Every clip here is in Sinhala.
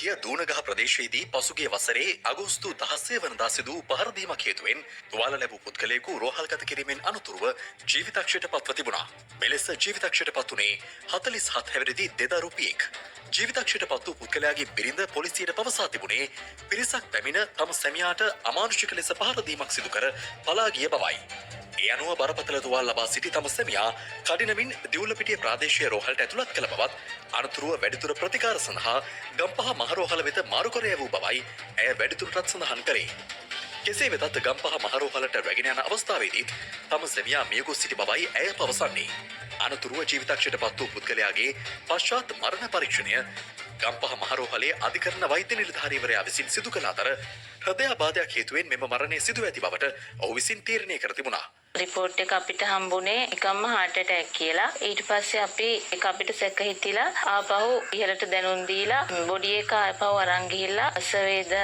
පොලිසිය දූනගහ ප්‍රදේශයේදී පසුගිය වසරේ අගෝස්තු 16 වනදා සිදු වූ පහර දීමක් හේතුවෙන් තුවාල ලැබූ පුද්ගලයෙකු රෝහල්ගත කිරීමෙන් අනතුරුව ජීවිතක්ෂයට පත්ව තිබුණා. මෙලෙස ජීවිතක්ෂයට පත් වුණේ 47 හැවිරිදි දෙදරුපියෙක්. ජීවිතක්ෂයට පත් වූ පුද්ගලයාගේ බිරිඳ පොලිසියට පවසා තිබුණේ පිරිසක් පැමිණ තම සැමියාට අමානුෂික ලෙස පහර දීමක් සිදු කර පලා ගිය බවයි. ඒ අනුව බරපතල තුවාල ලබා සිටි තම සැමියා කඩිනමින් දිවුල්ලපිටිය ප්‍රාදේශීය රෝහලට ඇතුළත් කළ බවත් අනතුරුව වැඩිදුර ප්‍රතිකාර සඳහා ගම්පහ මහරෝහල වෙත මාරු කර යවූ බවයි ඇය වැඩිදුරටත් සඳහන් කරේ. කෙසේ වෙතත් ගම්පහ මහරෝහලට රැගෙන යන අවස්ථාවේදීත් තම සැමියා මිය ගොස් සිටි බවයි ඇය පවසන්නේ. අනතුරුව ජීවිතක්ෂයට පත් වූ පුද්ගලයාගේ පශ්චාත් මරණ පරීක්ෂණය ගම්පහ මහරෝහලේ අධිකරණ වෛද්‍ය නිලධාරීවරයා විසින් සිදු කළ අතර හෘදයාබාධයක් හේතුවෙන් මෙම මරණය සිදු ඇති බවට ඔහු විසින් තීරණය කර තිබුණා. රිපෝට් එක අපිට හම්බුනේ එකම heart attack කියලා. ඊට පස්සේ අපි ඒක අපිට සැක හිතිලා ආපහු ඉහළට දැනුම් දීලා බොඩි එක ආපහු අරන් ගිහිල්ලා අසවේද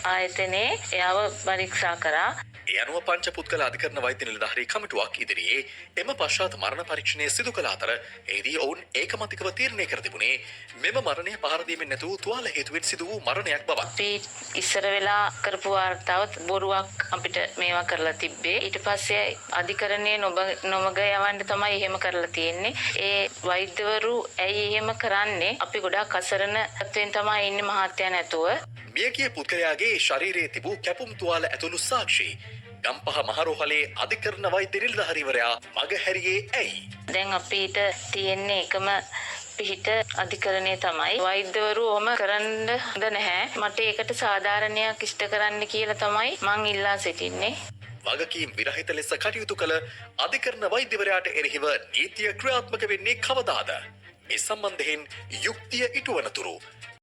ආයතනයේ එයාව පරීක්ෂා කරා. ඒ අනුව පංච පුද්ගල අධිකරණ වෛද්‍ය නිලධාරී කමිටුවක් ඉදිරියේ එම පශ්චාත් මරණ පරීක්ෂණය සිදු කළ අතර එහිදී ඔවුන් ඒකමතිකව තීරණය කර තිබුණේ මෙම මරණය පහර දීමෙන් නැති වූ තුවාල හේතුවෙන් සිදු වූ මරණයක් බවත්. අපි ඉස්සර වෙලා කරපු වාර්තාව බොරුවක් අපිට මේවා කරලා තිබ්බේ. ඊට පස්සේ අධිකරණයේ නොමග යවන්න තමයි එහෙම කරලා තියෙන්නේ. ඒ වෛද්‍යවරු ඇයි එහෙම කරන්නේ? අපි ගොඩාක් අසරණ තත්ත්වෙන් තමයි ඉන්නේ මහත්තයා නැතුව. මියගිය පුද්ගලයාගේ ශරීරයේ තිබූ කැපුම් තුවාල ඇතුළු සාක්ෂි ගම්පහ මහරෝහලේ අධිකරණ වෛද්‍ය නිලධාරීවරයා මගහැරියේ ඇයි? දැන් අපිට තියෙන්නේ එකම පිහිට අධිකරණය තමයි. වෛද්‍යවරු ඔහම කරන්න හොඳ නැහැ. මට ඒකට සාධාරණයක් ඉෂ්ට කරන්න කියලා තමයි මං ඉල්ලා සිටින්නේ. වගකීම් විරහිත ලෙස කටයුතු කළ අධිකරණ වෛද්‍යවරයාට එරෙහිව නීතිය ක්‍රියාත්මක වෙන්නේ කවදාද? මේ සම්බන්ධයෙන් යුක්තිය ඉටුවනතුරු